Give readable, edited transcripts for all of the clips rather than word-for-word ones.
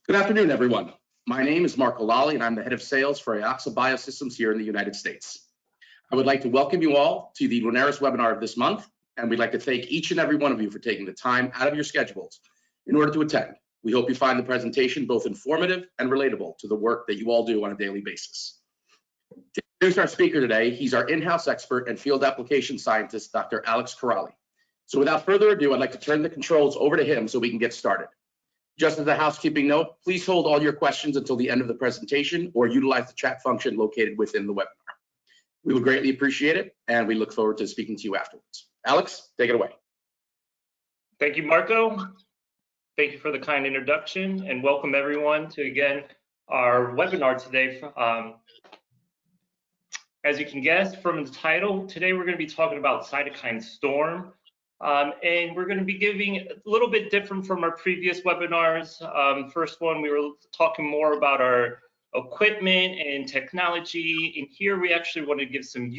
Good afternoon, everyone. My name is Mark Halali, and I'm the head of sales for AYOXXA Biosystems here in the United States. I would like to welcome you all to the LUNARIS webinar of this month, and we'd like to thank each and every one of you for taking the time out of your schedules in order to attend. We hope you find the presentation both informative and relatable to the work that you all do on a daily basis. To introduce our speaker today, he's our in-house expert and field application scientist, Dr. Alex Corrali. So without further ado, I'd like to turn the controls over to him so we can get started. Just as a housekeeping note, please hold all your questions until the end of the presentation or utilize the chat function located within the webinar. We would greatly appreciate it, and we look forward to speaking to you afterwards. Alex, take it away. Thank you, Marco. Thank you for the kind introduction, and welcome everyone to, again, our webinar today. As you can guess from the title, today we're going to be talking about cytokine storm. And we're going to be giving a little bit different from our previous webinars. First one, we were talking more about our equipment and technology. And here we actually want to give some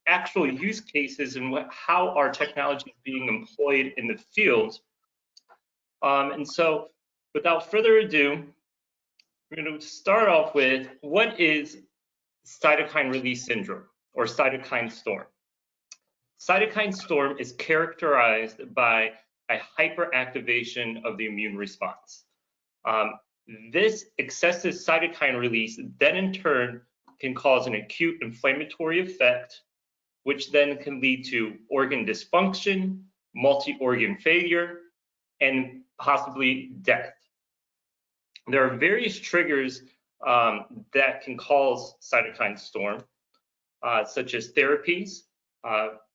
actual use cases and how our technology is being employed in the field. And so without further ado, we're going to start off with what is cytokine release syndrome or cytokine storm. Cytokine storm is characterized by a hyperactivation of the immune response. This excessive cytokine release then in turn can cause an acute inflammatory effect, which then can lead to organ dysfunction, multi-organ failure, and possibly death. There are various triggers that can cause cytokine storm, such as therapies,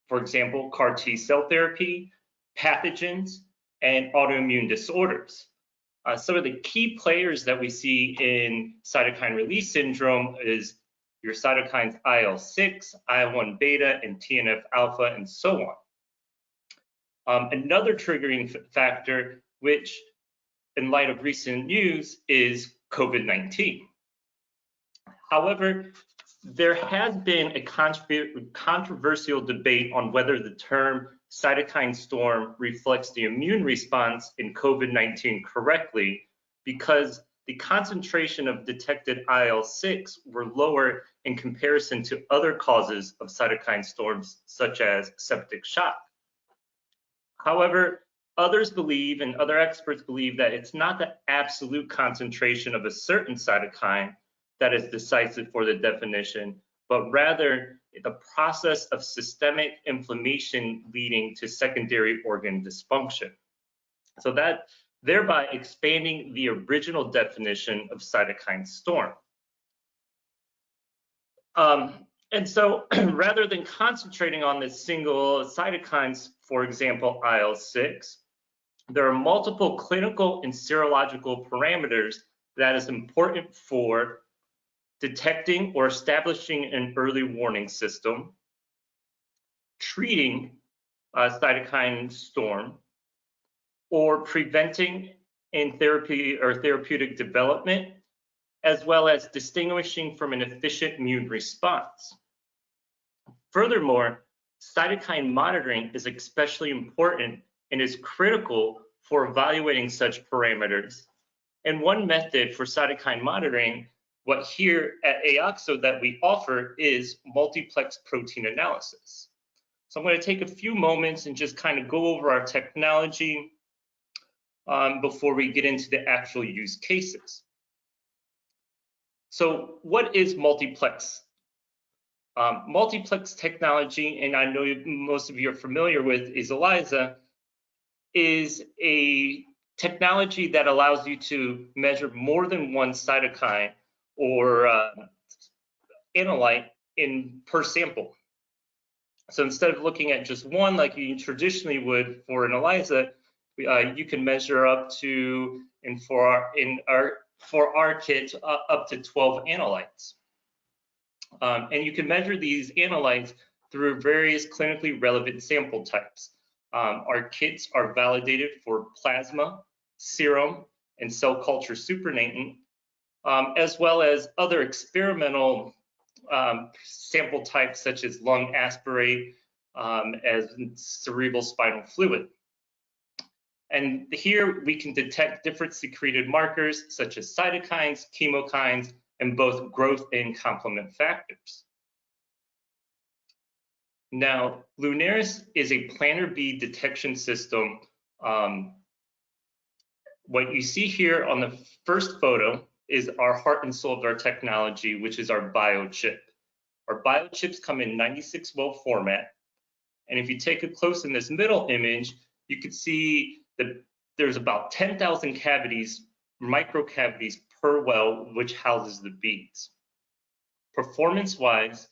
for example, CAR T-cell therapy, pathogens, and autoimmune disorders. Some of the key players that we see in cytokine release syndrome is your cytokines IL-6, IL-1 beta, and TNF-alpha, and so on. Another triggering factor, which in light of recent news, is COVID-19. However, there has been a controversial debate on whether the term cytokine storm reflects the immune response in COVID-19 correctly, because the concentration of detected IL-6 were lower in comparison to other causes of cytokine storms, such as septic shock. However, others believe, and other experts believe, that it's not the absolute concentration of a certain cytokine that is decisive for the definition, but rather the process of systemic inflammation leading to secondary organ dysfunction. So that thereby expanding the original definition of cytokine storm. And so rather than concentrating on this single cytokines, for example, IL-6, there are multiple clinical and serological parameters that is important for detecting or establishing an early warning system, treating cytokine storm, or preventing in therapy or therapeutic development, as well as distinguishing from an efficient immune response. Furthermore, cytokine monitoring is especially important and is critical for evaluating such parameters. And one method for cytokine monitoring, what here at AYOXXA that we offer, is multiplex protein analysis. So I'm going to take a few moments and just kind of go over our technology before we get into the actual use cases. So what is multiplex? Multiplex technology, and I know most of you are familiar with, is ELISA, is a technology that allows you to measure more than one cytokine or analyte per sample. So instead of looking at just one like you traditionally would for an ELISA, you can measure up to, and for our kit, up to 12 analytes. And you can measure these analytes through various clinically relevant sample types. Our kits are validated for plasma, serum, and cell culture supernatant, as well as other experimental sample types such as lung aspirate, as cerebral spinal fluid. And here we can detect different secreted markers such as cytokines, chemokines, and both growth and complement factors. Now, LUNARIS is a plantar bead detection system. What you see here on the first photo is our heart and soul of our technology, which is our biochip. Our biochips come in 96 well format. And if you take a close in this middle image, you can see that there's about 10,000 cavities, microcavities per well, which houses the beads. Performance-wise,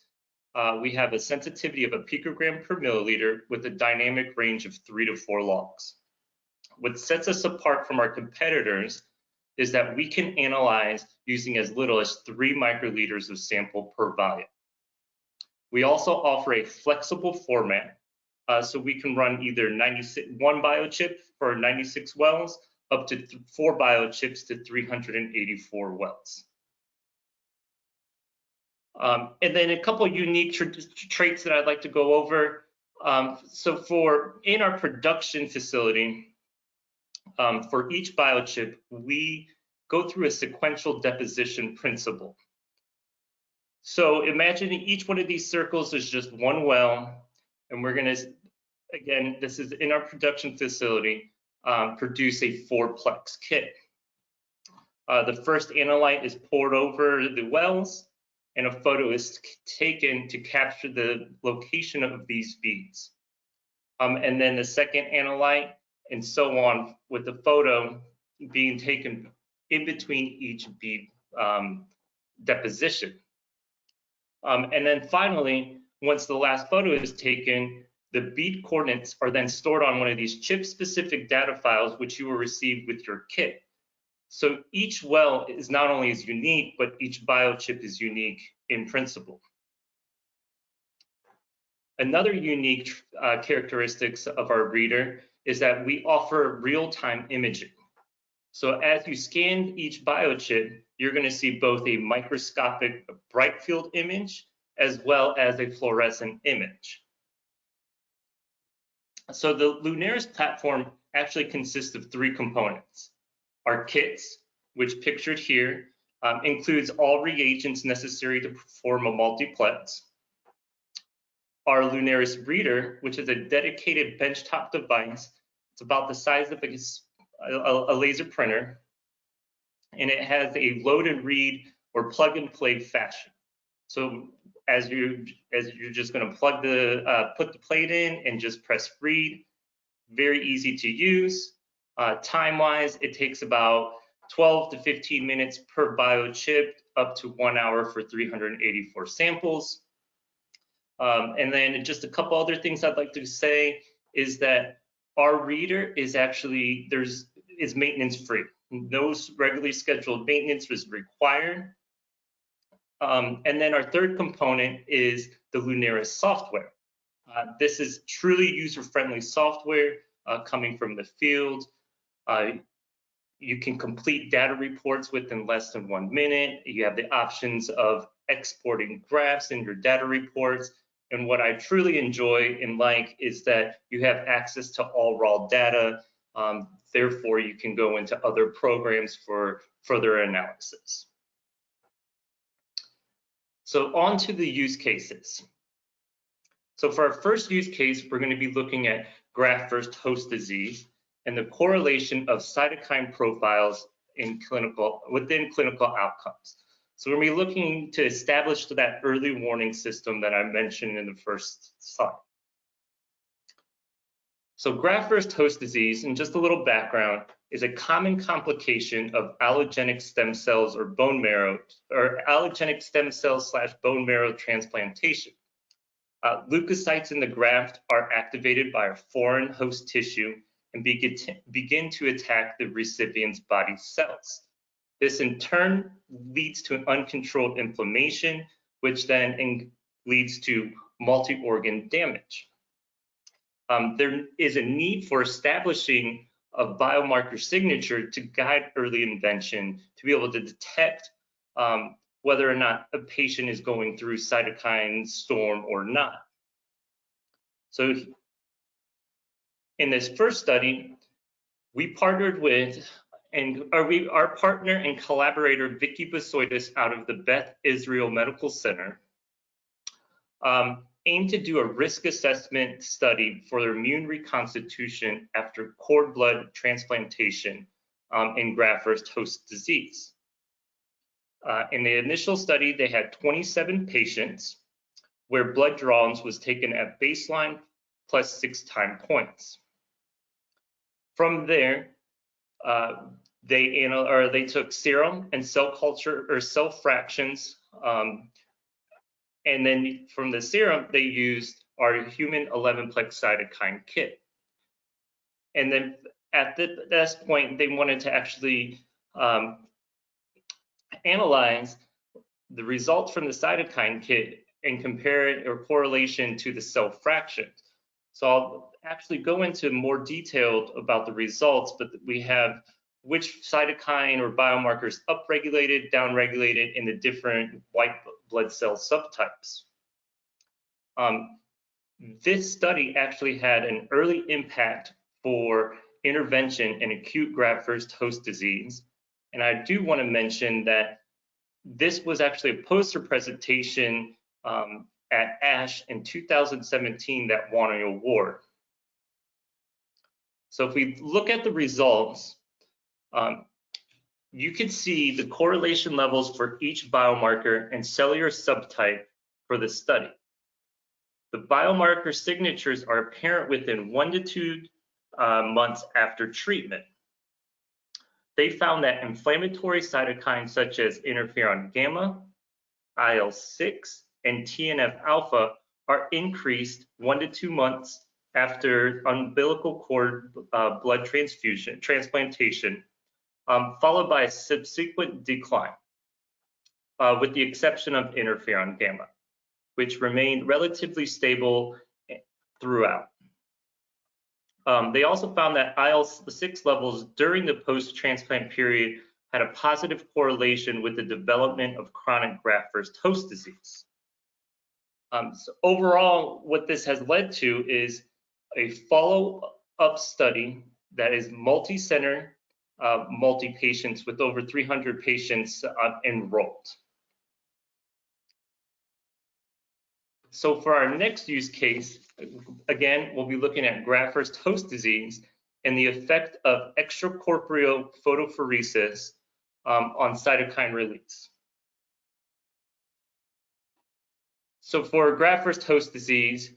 we have a sensitivity of a picogram per milliliter with a dynamic range of 3 to 4 logs. What sets us apart from our competitors is that we can analyze using as little as 3 microliters of sample per volume. We also offer a flexible format, so we can run either 1 biochip for 96 wells up to 4 biochips to 384 wells. And then a couple unique traits that I'd like to go over. So in our production facility, for each biochip, we go through a sequential deposition principle. So imagine each one of these circles is just 1 well, and we're gonna, again, this is in our production facility, produce a 4-plex kit. The first analyte is poured over the wells, and a photo is taken to capture the location of these beads. And then the second analyte, and so on, with the photo being taken in between each bead deposition. And then finally, once the last photo is taken, the bead coordinates are then stored on one of these chip-specific data files, which you will receive with your kit. So each well is not only is unique, but each biochip is unique in principle. Another unique characteristics of our reader is that we offer real-time imaging. So as you scan each biochip, you're going to see both a microscopic bright field image as well as a fluorescent image. So the LUNARIS platform actually consists of 3 components. Our kits, which pictured here, includes all reagents necessary to perform a multiplex. Our LUNARIS reader, which is a dedicated benchtop device. It's about the size of a laser printer, and it has a load and read or plug and play fashion. So as you're just going to plug put the plate in and just press read, very easy to use. Time-wise, it takes about 12 to 15 minutes per biochip, up to 1 hour for 384 samples. And then just a couple other things I'd like to say is that our reader is actually, is maintenance free. No regularly scheduled maintenance is required. And then our third component is the LUNARIS software. This is truly user-friendly software coming from the field. You can complete data reports within less than 1 minute. You have the options of exporting graphs in your data reports. And what I truly enjoy and like is that you have access to all raw data. Therefore, you can go into other programs for further analysis. So on to the use cases. So for our first use case, we're going to be looking at graft-versus-host-disease and the correlation of cytokine profiles within clinical outcomes. So we're going to be looking to establish that early warning system that I mentioned in the first slide. So graft-versus-host-disease, and just a little background, is a common complication of allogenic stem cells or bone marrow, or allogenic stem cells / bone marrow transplantation. Leukocytes in the graft are activated by a foreign host tissue and begin to attack the recipient's body cells. This in turn leads to an uncontrolled inflammation, which then leads to multi-organ damage. There is a need for establishing a biomarker signature to guide early intervention to be able to detect whether or not a patient is going through cytokine storm or not. So in this first study, We partnered with, our partner and collaborator, Vicky Basoidis out of the Beth Israel Medical Center, aimed to do a risk assessment study for their immune reconstitution after cord blood transplantation in graft-versus-host disease. In the initial study, they had 27 patients where blood drawn was taken at baseline plus 6 time points. From there, they took serum and cell culture or cell fractions, and then from the serum, they used our human 11-plex cytokine kit. And then at this point, they wanted to actually analyze the results from the cytokine kit and compare it or correlation to the cell fractions. So I'll actually go into more detailed about the results, but we have which cytokine or biomarkers upregulated, downregulated in the different white blood cell subtypes. This study actually had an early impact for intervention in acute graft-versus-host disease. And I do want to mention that this was actually a poster presentation at ASH in 2017 that won an award. So if we look at the results, you can see the correlation levels for each biomarker and cellular subtype for the study. The biomarker signatures are apparent within 1 to 2 months after treatment. They found that inflammatory cytokines such as interferon gamma, IL-6, and TNF-alpha are increased 1 to 2 months after umbilical cord blood transplantation, followed by a subsequent decline, with the exception of interferon gamma, which remained relatively stable throughout. They also found that IL-6 levels during the post-transplant period had a positive correlation with the development of chronic graft-versus-host disease. So overall, what this has led to is a follow-up study that is multi-center, multi-patients with over 300 patients enrolled. So for our next use case, again, we'll be looking at graft-versus-host disease and the effect of extracorporeal photopheresis on cytokine release. So for graft-versus-host disease,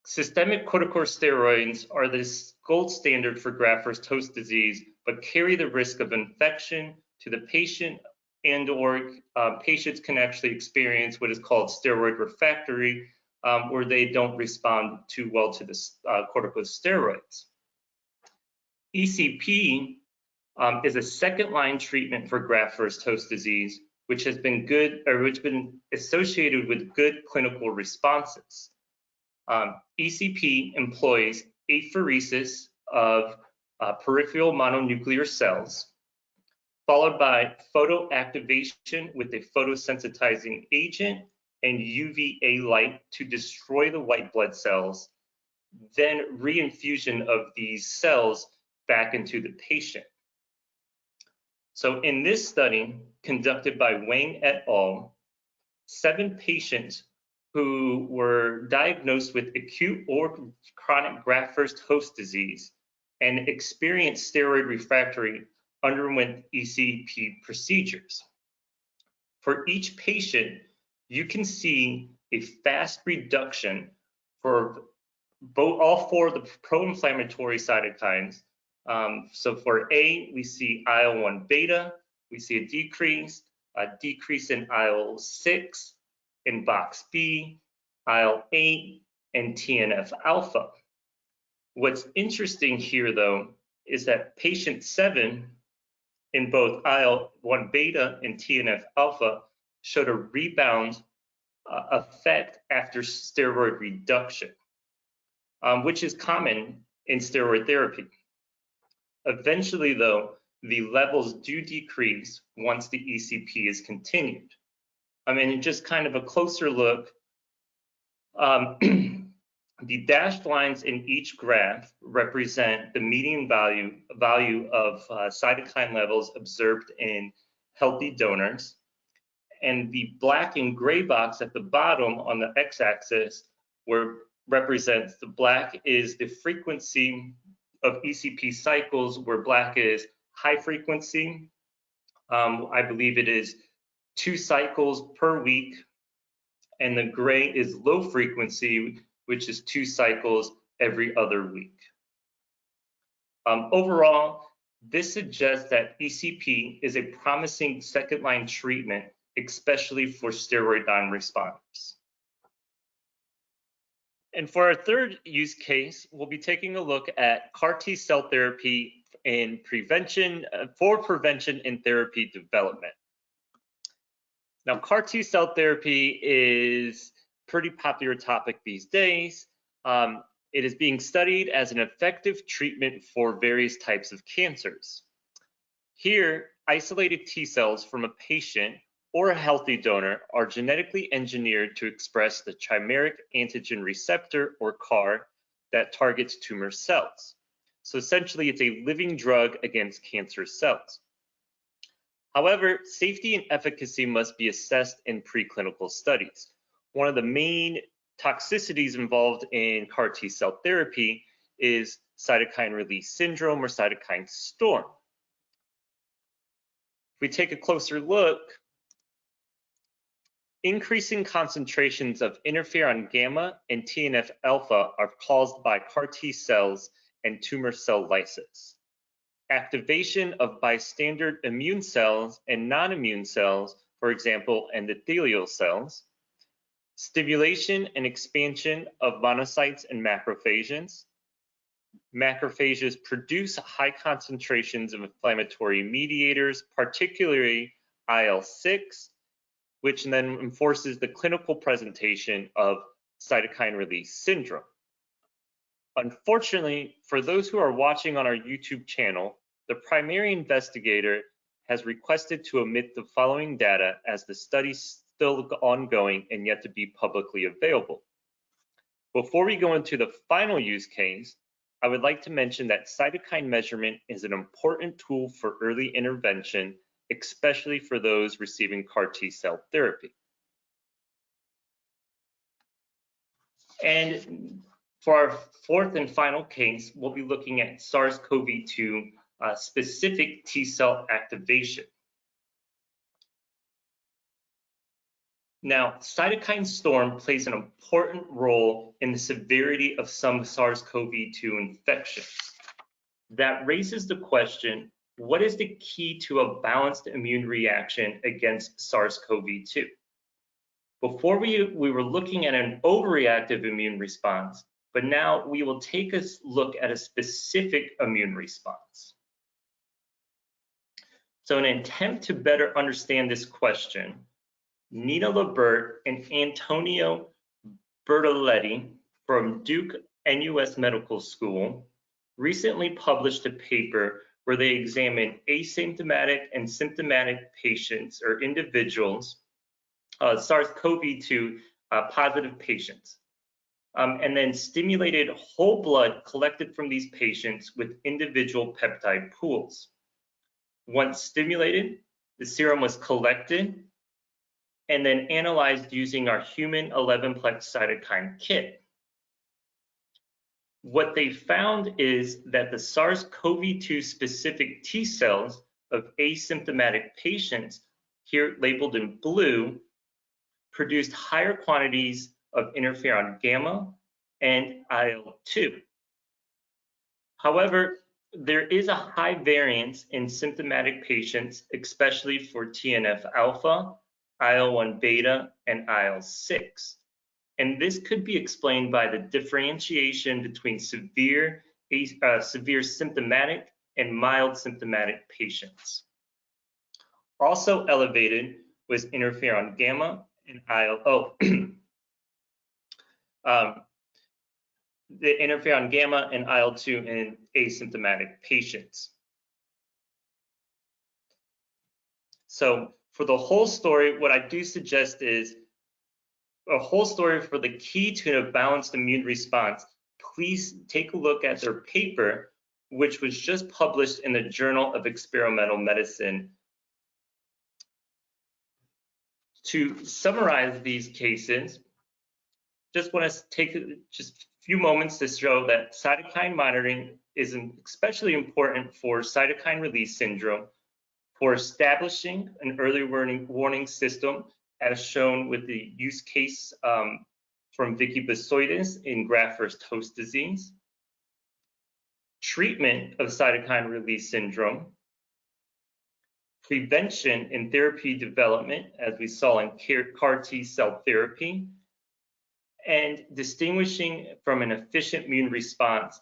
systemic corticosteroids are the gold standard for graft-versus-host disease, but carry the risk of infection to the patient, and/or patients can actually experience what is called steroid refractory, where they don't respond too well to the corticosteroids. ECP is a second-line treatment for graft-versus-host disease, which has been associated with good clinical responses. ECP employs apheresis of peripheral mononuclear cells, followed by photoactivation with a photosensitizing agent and UVA light to destroy the white blood cells, then reinfusion of these cells back into the patient. So in this study conducted by Wang et al., 7 patients who were diagnosed with acute or chronic graft-versus-host disease and experienced steroid refractory underwent ECP procedures. For each patient, you can see a fast reduction for all 4 of the pro-inflammatory cytokines. So for A, we see IL-1 beta, we see a decrease in IL-6, in box B, IL-8, and TNF-alpha. What's interesting here, though, is that patient 7 in both IL-1 beta and TNF-alpha showed a rebound effect after steroid reduction, which is common in steroid therapy. Eventually, though, the levels do decrease once the ECP is continued. I mean, just kind of a closer look, The dashed lines in each graph represent the median value of cytokine levels observed in healthy donors. And the black and gray box at the bottom on the x-axis represents the black is the frequency of ECP cycles, where black is high frequency. I believe it is 2 cycles per week. And the gray is low frequency, which is 2 cycles every other week. Overall, this suggests that ECP is a promising second-line treatment, especially for steroid non-responders. And for our third use case, we'll be taking a look at CAR T cell therapy in prevention and therapy development. Now, CAR T cell therapy is a pretty popular topic these days. It is being studied as an effective treatment for various types of cancers. Here, isolated T cells from a patient or a healthy donor are genetically engineered to express the chimeric antigen receptor, or CAR, that targets tumor cells. So essentially, it's a living drug against cancer cells. However, safety and efficacy must be assessed in preclinical studies. One of the main toxicities involved in CAR T cell therapy is cytokine release syndrome, or cytokine storm. If we take a closer look, increasing concentrations of interferon gamma and TNF alpha are caused by CAR T cells and tumor cell lysis. Activation of bystander immune cells and non-immune cells, for example, endothelial cells. Stimulation and expansion of monocytes and macrophages. Macrophages produce high concentrations of inflammatory mediators, particularly IL-6, which then enforces the clinical presentation of cytokine release syndrome. Unfortunately, for those who are watching on our YouTube channel, the primary investigator has requested to omit the following data, as the study's still ongoing and yet to be publicly available. Before we go into the final use case, I would like to mention that cytokine measurement is an important tool for early intervention, especially for those receiving CAR T cell therapy. And for our fourth and final case, we'll be looking at SARS-CoV-2 specific T cell activation. Now, cytokine storm plays an important role in the severity of some SARS-CoV-2 infections. That raises the question, what is the key to a balanced immune reaction against SARS-CoV-2? Before we were looking at an overreactive immune response, but now we will take a look at a specific immune response. So in an attempt to better understand this question, Nina Labert and Antonio Bertoletti from Duke NUS Medical School recently published a paper where they examined asymptomatic and symptomatic patients or individuals, SARS-CoV-2 positive patients, and then stimulated whole blood collected from these patients with individual peptide pools. Once stimulated, the serum was collected and then analyzed using our human 11-plex cytokine kit. What they found is that the SARS-CoV-2 specific T cells of asymptomatic patients, here labeled in blue, produced higher quantities of interferon gamma and IL-2. However, there is a high variance in symptomatic patients, especially for TNF alpha, IL-1 beta, and IL-6. And this could be explained by the differentiation between severe symptomatic and mild symptomatic patients. Also elevated was interferon gamma and the interferon gamma and IL-2 in asymptomatic patients. So for the whole story, what I do suggest is a whole story for the key to a balanced immune response, please take a look at their paper, which was just published in the Journal of Experimental Medicine. To summarize these cases, just want to take just a few moments to show that cytokine monitoring is especially important for cytokine release syndrome, for establishing an early warning system, as shown with the use case from Vicky Besoides in graft-versus-host-disease, treatment of cytokine release syndrome, prevention in therapy development, as we saw in CAR T cell therapy, and distinguishing from an efficient immune response,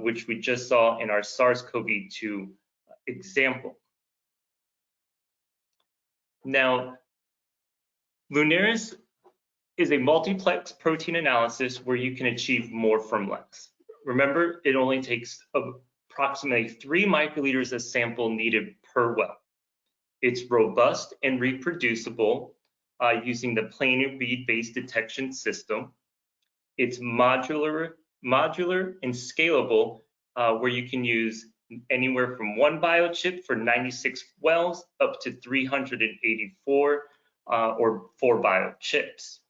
which we just saw in our SARS-CoV-2 example. Now, LUNARIS is a multiplex protein analysis where you can achieve more from less. Remember, it only takes approximately 3 microliters of sample needed per well. It's robust and reproducible using the planar bead-based detection system. It's modular and scalable, where you can use anywhere from 1 biochip for 96 wells up to 384 or 4 biochips.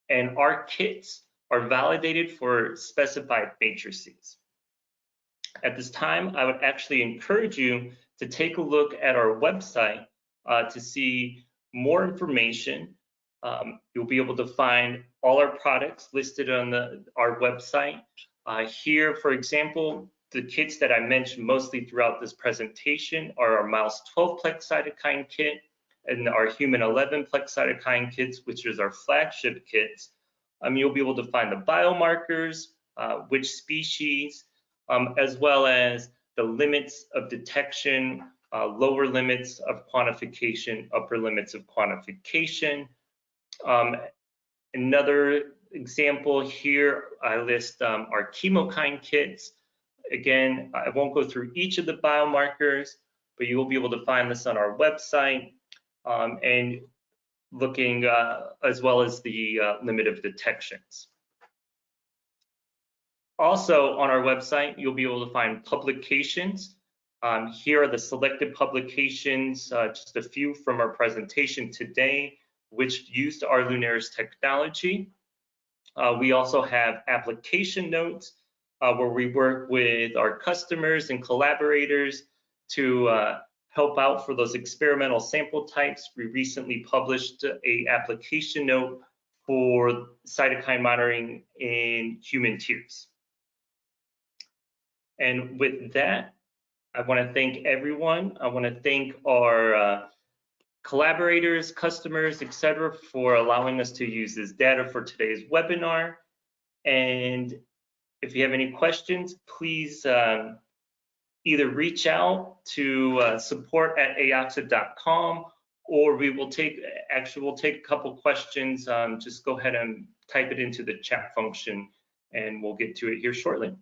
And our kits are validated for specified matrices. At this time, I would actually encourage you to take a look at our website to see more information. You'll be able to find all our products listed on our website. Here, for example, the kits that I mentioned mostly throughout this presentation are our mouse 12-plex cytokine kit and our human 11-plex cytokine kits, which is our flagship kits. You'll be able to find the biomarkers, which species, as well as the limits of detection, lower limits of quantification, upper limits of quantification. Another example here, I list our chemokine kits. Again, I won't go through each of the biomarkers, but you will be able to find this on our website and looking as well as the limit of detections. Also on our website, you'll be able to find publications. Here are the selected publications, just a few from our presentation today, which used our LUNARIS technology. We also have application notes where we work with our customers and collaborators to help out for those experimental sample types. We recently published an application note for cytokine monitoring in human tears. And with that, I want to thank everyone. I want to thank our collaborators, customers, etc., for allowing us to use this data for today's webinar. And if you have any questions, please either reach out to support@ayoxxa.com, or we'll take a couple questions. Just go ahead and type it into the chat function, and we'll get to it here shortly.